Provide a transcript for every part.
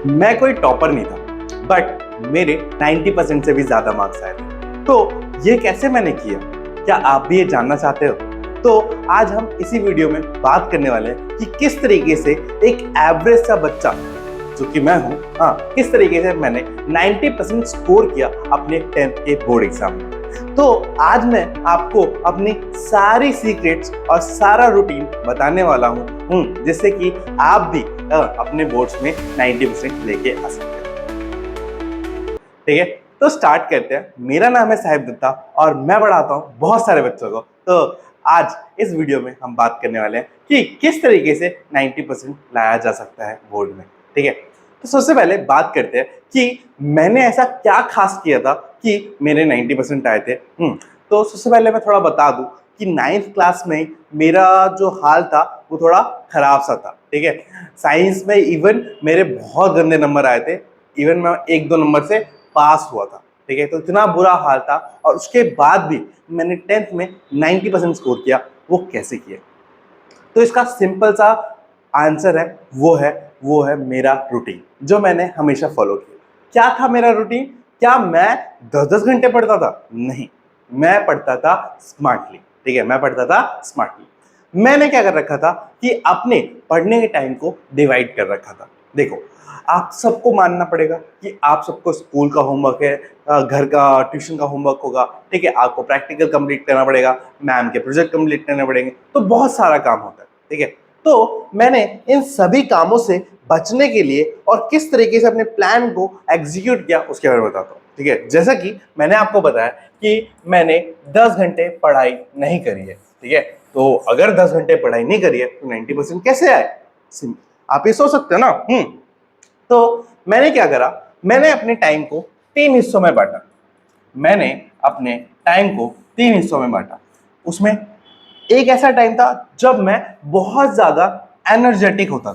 मैं कोई टॉपर नहीं था, बट मेरे 90% से भी ज्यादा मार्क्स आए थे। तो ये कैसे मैंने किया, क्या आप भी ये जानना चाहते हो? तो आज हम इसी वीडियो में बात करने वाले हैं कि किस तरीके से एक एवरेज सा बच्चा, जो कि मैं हूँ, किस तरीके से मैंने 90% स्कोर किया अपने 10th के बोर्ड एग्जाम में। तो आज मैं आपको अपनी सारी सीक्रेट्स और सारा रूटीन बताने वाला हूँ, जिससे कि आप भी अपने बोर्ड्स में 90% लेके आ सकते हैं। ठीक है, तो स्टार्ट करते हैं। मेरा नाम है साहिब दत्ता और मैं पढ़ाता हूँ बहुत सारे बच्चों को। तो आज इस वीडियो में हम बात करने वाले हैं कि किस तरीके से 90% लाया जा सकता है बोर्ड में। ठीक है, तो सबसे पहले बात करते हैं कि मैंने ऐसा क्या खास किया था कि मेरे 90% आए थे। तो सबसे पहले मैं थोड़ा बता दूं कि 9th क्लास में मेरा जो हाल था वो थोड़ा खराब सा था। ठीक है, साइंस में इवन मेरे बहुत गंदे नंबर आए थे। इवन मैं 1-2 नंबर से पास हुआ था। ठीक है, तो इतना बुरा हाल था और उसके बाद भी मैंने 10th में 90% स्कोर किया। वो कैसे किया? तो इसका सिंपल सा आंसर है वो है मेरा रूटीन, जो मैंने हमेशा फॉलो किया। क्या था मेरा रूटीन? क्या मैं 10-10 घंटे पढ़ता था? नहीं, मैं पढ़ता था स्मार्टली। ठीक है, मैं पढ़ता था स्मार्टली। मैंने क्या कर रखा था कि अपने पढ़ने के टाइम को डिवाइड कर रखा था। देखो, आप सबको मानना पड़ेगा कि आप सबको स्कूल का होमवर्क है, घर का ट्यूशन का होमवर्क होगा। ठीक है, आपको प्रैक्टिकल कंप्लीट करना पड़ेगा, मैम के प्रोजेक्ट कंप्लीट करने पड़ेंगे, तो बहुत सारा काम होता है। ठीक है, तो मैंने इन सभी कामों से बचने के लिए और किस तरीके से अपने प्लान को एग्जीक्यूट किया उसके बारे में बताता हूँ। ठीक है, जैसा कि मैंने आपको बताया कि मैंने 10 घंटे पढ़ाई नहीं करी है। ठीक है, तो अगर 10 घंटे पढ़ाई नहीं करी है तो 90% कैसे आए? आप ये सोच सकते हो ना। तो मैंने क्या करा, मैंने अपने टाइम को 3 हिस्सों में बांटा। मैंने अपने टाइम को 3 हिस्सों में बांटा। उसमें एक ऐसा टाइम था जब मैं बहुत ज्यादा एनर्जेटिक होता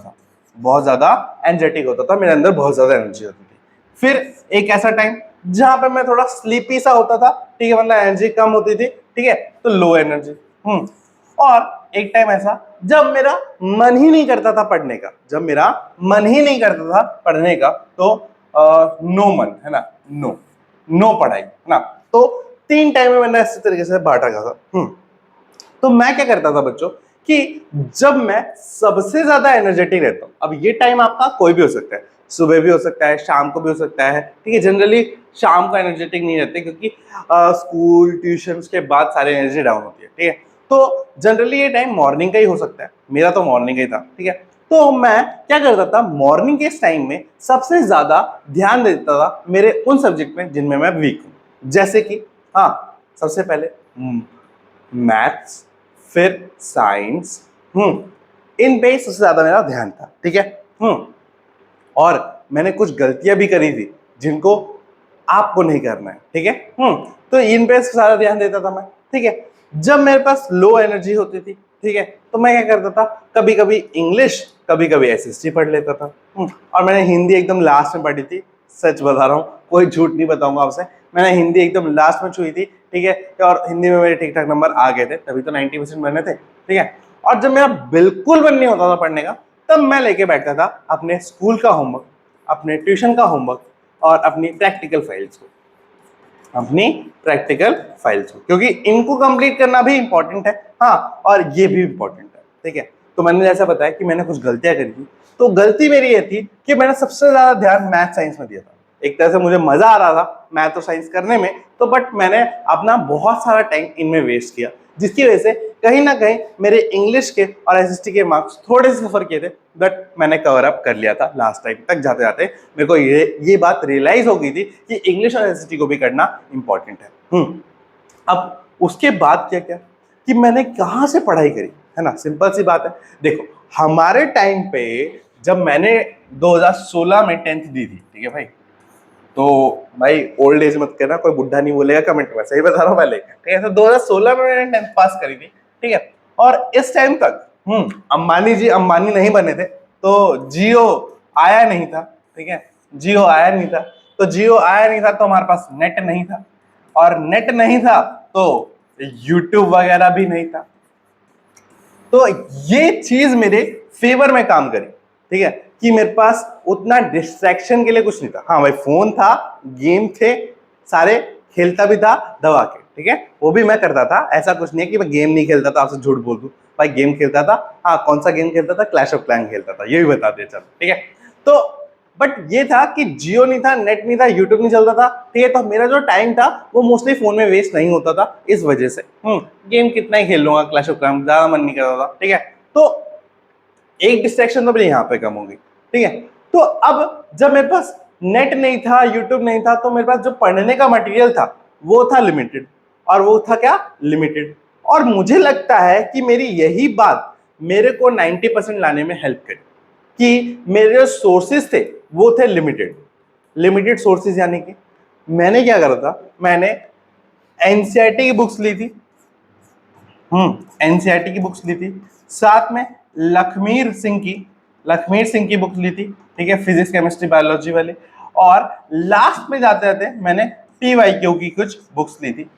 था, मेरे अंदर बहुत ज्यादा एनर्जी होती थी। फिर एक ऐसा टाइम जहां पे मैं थोड़ा स्लीपी सा होता था। ठीक है, मतलब एनर्जी कम होती थी। ठीक है, तो लो एनर्जी। और एक टाइम ऐसा जब मेरा मन ही नहीं करता था पढ़ने का, तो नो मन है ना, नो पढ़ाई है ना। तो 3 टाइम में मैंने इस तरीके से बांटा गया था। तो मैं क्या करता था बच्चों कि जब मैं सबसे ज्यादा एनर्जेटिक रहता हूँ, अब ये टाइम आपका कोई भी हो सकता है, सुबह भी हो सकता है, शाम को भी हो सकता है। ठीक है, जनरली शाम को एनर्जेटिक नहीं रहते क्योंकि स्कूल ट्यूशन के बाद सारी एनर्जी डाउन होती है। ठीक है, तो जनरली ये टाइम मॉर्निंग का ही हो सकता है। मेरा तो मॉर्निंग का ही था। ठीक है, तो मैं क्या करता था, मॉर्निंग के इस टाइम में सबसे ज्यादा ध्यान देता था मेरे उन सब्जेक्ट में जिनमें मैं वीक हूँ। जैसे कि सबसे पहले मैथ्स, फिर साइंस। इन पे सबसे ज्यादा मेरा ध्यान था। ठीक है, और मैंने कुछ गलतियां भी करी थी जिनको आपको नहीं करना है। ठीक है, तो इन पे सारा ध्यान देता था मैं। ठीक है, जब मेरे पास लो एनर्जी होती थी, ठीक है, तो मैं क्या करता था, कभी कभी इंग्लिश, कभी कभी एसएसटी पढ़ लेता था। और मैंने हिंदी एकदम लास्ट में पढ़ी थी। सच बता रहा हूँ, कोई झूठ नहीं बताऊंगा आपसे। मैंने हिंदी एकदम लास्ट में छुई थी। ठीक है, और हिंदी में मेरे ठीक ठाक नंबर आ गए थे, तभी तो 90% बने थे। ठीक है, और जब मेरा बिल्कुल मन नहीं होता था पढ़ने का, तब मैं लेके बैठता था अपने स्कूल का होमवर्क, अपने ट्यूशन का होमवर्क और अपनी प्रैक्टिकल फाइल्स को, क्योंकि इनको कंप्लीट करना भी इंपॉर्टेंट है। और ये भी इंपॉर्टेंट है। ठीक है, तो मैंने जैसा बताया कि मैंने कुछ गलतियां करी थी। तो गलती मेरी ये थी कि मैंने सबसे ज्यादा ध्यान मैथ साइंस में दिया था। एक तरह से मुझे मजा आ रहा था मैथ और साइंस करने में, तो बट मैंने अपना बहुत सारा टाइम इनमें वेस्ट किया, जिसकी वजह से कहीं ना कहीं मेरे इंग्लिश के और एसएसटी के मार्क्स थोड़े से सफर किए थे। बट मैंने कवर अप कर लिया था लास्ट टाइम तक जाते जाते। मेरे को ये बात रियलाइज हो गई थी कि इंग्लिश और एसएसटी को भी करना इंपॉर्टेंट है। अब उसके बाद क्या क्या कि मैंने कहाँ से पढ़ाई करी, है ना। सिंपल सी बात है। देखो, हमारे टाइम पे जब मैंने 2016 में 10th दी थी, ठीक है भाई, तो भाई ओल्ड एज मत कहना, कोई बुढ़ा नहीं बोलेगा कमेंट में, सही बता रहा हूँ पहले। ठीक है, तो 2016 में मैंने 10th पास करी थी। ठीक है, और इस टाइम तक अंबानी जी अंबानी नहीं बने थे, तो जियो आया नहीं था। ठीक है, जियो आया नहीं था, तो हमारे पास नेट नहीं था, और नेट नहीं था तो यूट्यूब वगैरह भी नहीं था। तो ये चीज मेरे फेवर में काम करी। ठीक है, कि मेरे पास उतना डिस्ट्रैक्शन के लिए कुछ नहीं था। हाँ भाई, फोन था, गेम थे सारे, खेलता भी था दबा के, ठीक है, वो भी मैं करता था। ऐसा कुछ नहीं है कि मैं गेम नहीं खेलता था, आपसे झूठ बोल दूं, भाई गेम खेलता था। हाँ, कौन सा गेम खेलता था? क्लैश ऑफ क्लैंस खेलता था, ये भी बता दे चल, ठीक है। तो बट ये था कि जियो नहीं था, नेट नहीं था, यूट्यूब नहीं चलता था, ठीक है। तो मेरा जो टाइम था वो मोस्टली फोन में वेस्ट नहीं होता था, इस वजह से गेम कितना ही खेल लूंगा, क्लैश ऑफ क्लैंस ज्यादा मन नहीं करता था, ठीक है। तो एक डिस्ट्रैक्शन तो मेरे यहाँ पे कम होगी, ठीक है। तो अब जब मेरे पास नेट नहीं था, यूट्यूब नहीं था, तो मेरे पास जो पढ़ने का मटेरियल था वो था लिमिटेड, और वो था क्या? लिमिटेड। और मुझे लगता है कि मेरी यही बात मेरे को 90% लाने में हेल्प करी, कि मेरे जो सोर्सेज थे वो थे लिमिटेड सोर्सेज। यानी कि मैंने क्या करा था, मैंने एनसीईआरटी की बुक्स ली थी, एनसीईआरटी की बुक्स ली थी, साथ में लखमीर सिंह की बुक ली थी, ठीक है, फिजिक्स केमिस्ट्री बायोलॉजी वाले। और लास्ट में जाते जाते मैंने पीवाईक्यू की कुछ बुक्स ली थी,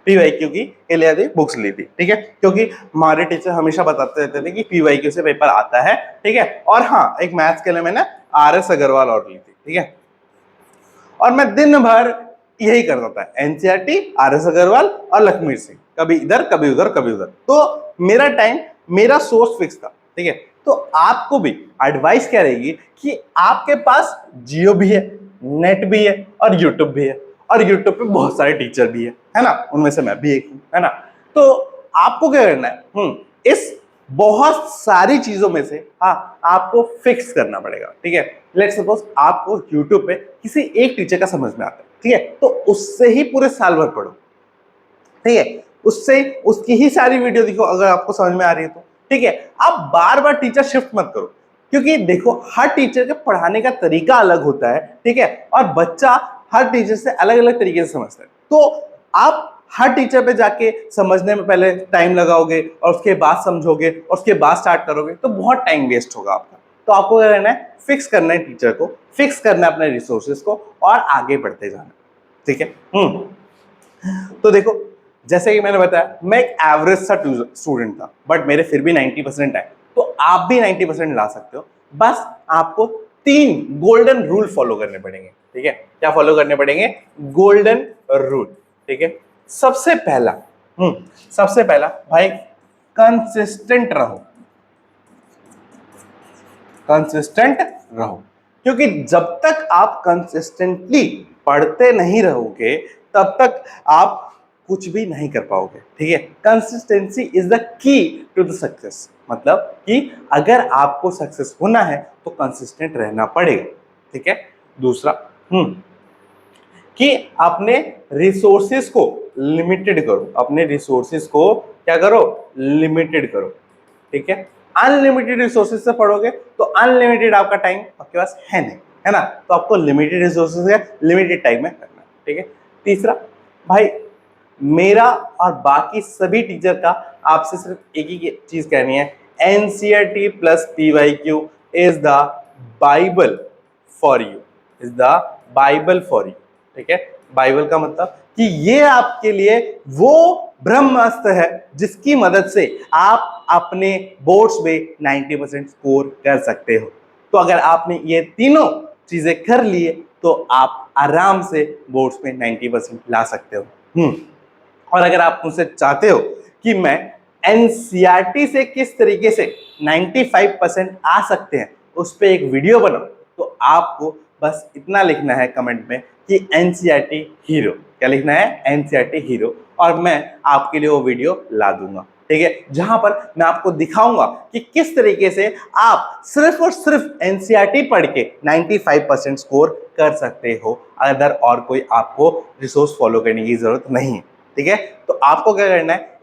पीवाईक्यू की लिए बुक्स ली थी, ठीक है, क्योंकि हमारे टीचर हमेशा बताते रहते थे कि पीवाईक्यू से पेपर आता है, ठीक है। और हाँ, एक मैथ्स के लिए मैंने आरएस अग्रवाल और ली थी, ठीक है। और मैं दिन भर यही करता था, एनसीईआरटी, आरएस अग्रवाल और लखमीर सिंह, कभी इधर कभी उधर कभी उधर। तो मेरा टाइम, मेरा सोर्स फिक्स था, ठीक है। तो आपको भी एडवाइस क्या रहेगी कि आपके पास जियो भी है, नेट भी है और यूट्यूब भी है, और यूट्यूब पे बहुत सारे टीचर भी है ना, उनमें से मैं भी एक हूं, है ना। तो आपको क्या करना है, इस बहुत सारी चीजों में से आपको फिक्स करना पड़ेगा, ठीक है। लेट्स सपोज आपको यूट्यूब पे किसी एक टीचर का समझ में आता है, ठीक है, तो उससे ही पूरे साल भर पढ़ो, ठीक है, उससे उसकी ही सारी वीडियो देखो अगर आपको समझ में आ रही है तो, ठीक है। आप बार बार टीचर शिफ्ट मत करो, क्योंकि देखो हर टीचर के पढ़ाने का तरीका अलग होता है, ठीक है, और बच्चा हर टीचर से अलग अलग तरीके से समझता है। तो आप हर टीचर पे जाके समझने में पहले टाइम लगाओगे और उसके बाद समझोगे और उसके बाद स्टार्ट करोगे तो बहुत टाइम वेस्ट होगा आपका। तो आपको क्या करना है, फिक्स करना है टीचर को, फिक्स करना है अपने रिसोर्सेज को और आगे बढ़ते जाना, ठीक है। तो देखो, जैसे कि मैंने बताया, मैं एक एवरेज सा स्टूडेंट था, बट मेरे फिर भी 90% आए। तो आप भी 90% ला सकते हो, बस आपको 3 गोल्डन रूल फॉलो करने पड़ेंगे, ठीक है। क्या फॉलो करने पड़ेंगे? गोल्डन रूल, ठीक है। सबसे पहला भाई, कंसिस्टेंट रहो, क्योंकि जब तक आप कंसिस्टेंटली पढ़ते नहीं रहोगे तब तक आप कुछ भी नहीं कर पाओगे, ठीक है। Consistency is the key to the success, मतलब कि अगर आपको सक्सेस होना है तो कंसिस्टेंट रहना पड़ेगा, ठीक है। दूसरा, कि अपने रिसोर्सेज को लिमिटेड करो, अपने रिसोर्सेज को क्या करो? लिमिटेड करो, ठीक है। अनलिमिटेड रिसोर्सेज से पढ़ोगे तो अनलिमिटेड आपका टाइम आपके पास है नहीं, है ना, तो आपको लिमिटेड रिसोर्सेज है, लिमिटेड टाइम में करना है, ठीक है। तीसरा भाई, मेरा और बाकी सभी टीचर का आपसे सिर्फ एक ही चीज कहनी है, NCERT plus PYQ is the Bible for you, ठीक है। बाइबल का मतलब कि ये आपके लिए वो ब्रह्मास्त्र है जिसकी मदद से आप अपने बोर्ड्स में 90% स्कोर कर सकते हो। तो अगर आपने ये तीनों चीजें कर लिए तो आप आराम से बोर्ड्स में 90% ला सकते हो। और अगर आप मुझसे चाहते हो कि मैं एनसीईआरटी से किस तरीके से 95% आ सकते हैं उस पर एक वीडियो बनाऊं, तो आपको बस इतना लिखना है कमेंट में कि एनसीईआरटी हीरो। क्या लिखना है? एनसीईआरटी हीरो, और मैं आपके लिए वो वीडियो ला दूंगा, ठीक है, जहां पर मैं आपको दिखाऊंगा कि किस तरीके से आप सिर्फ और सिर्फ एनसीईआरटी पढ़ के 95% स्कोर कर सकते हो, अदर और कोई आपको रिसोर्स फॉलो करने की जरूरत नहीं है, ठीक है। तो आपको क्या करना है,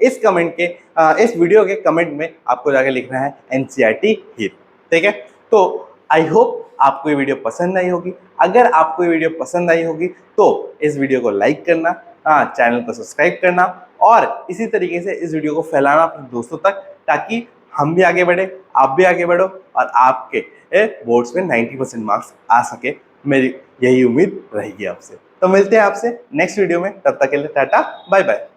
इस वीडियो के कमेंट में आपको जाकर लिखना है एनसीईआरटी हीरो, ठीक है। तो आई होप आपको ये वीडियो पसंद आई होगी। अगर आपको ये वीडियो पसंद आई होगी तो इस वीडियो को लाइक करना, चैनल को सब्सक्राइब करना और इसी तरीके से इस वीडियो को फैलाना अपने दोस्तों तक, ताकि हम भी आगे बढ़े, आप भी आगे बढ़ो और आपके बोर्ड्स में 90% मार्क्स आ सके। मेरी यही उम्मीद रहेगी आपसे। तो मिलते हैं आपसे नेक्स्ट वीडियो में, तब तक के लिए टाटा बाय बाय।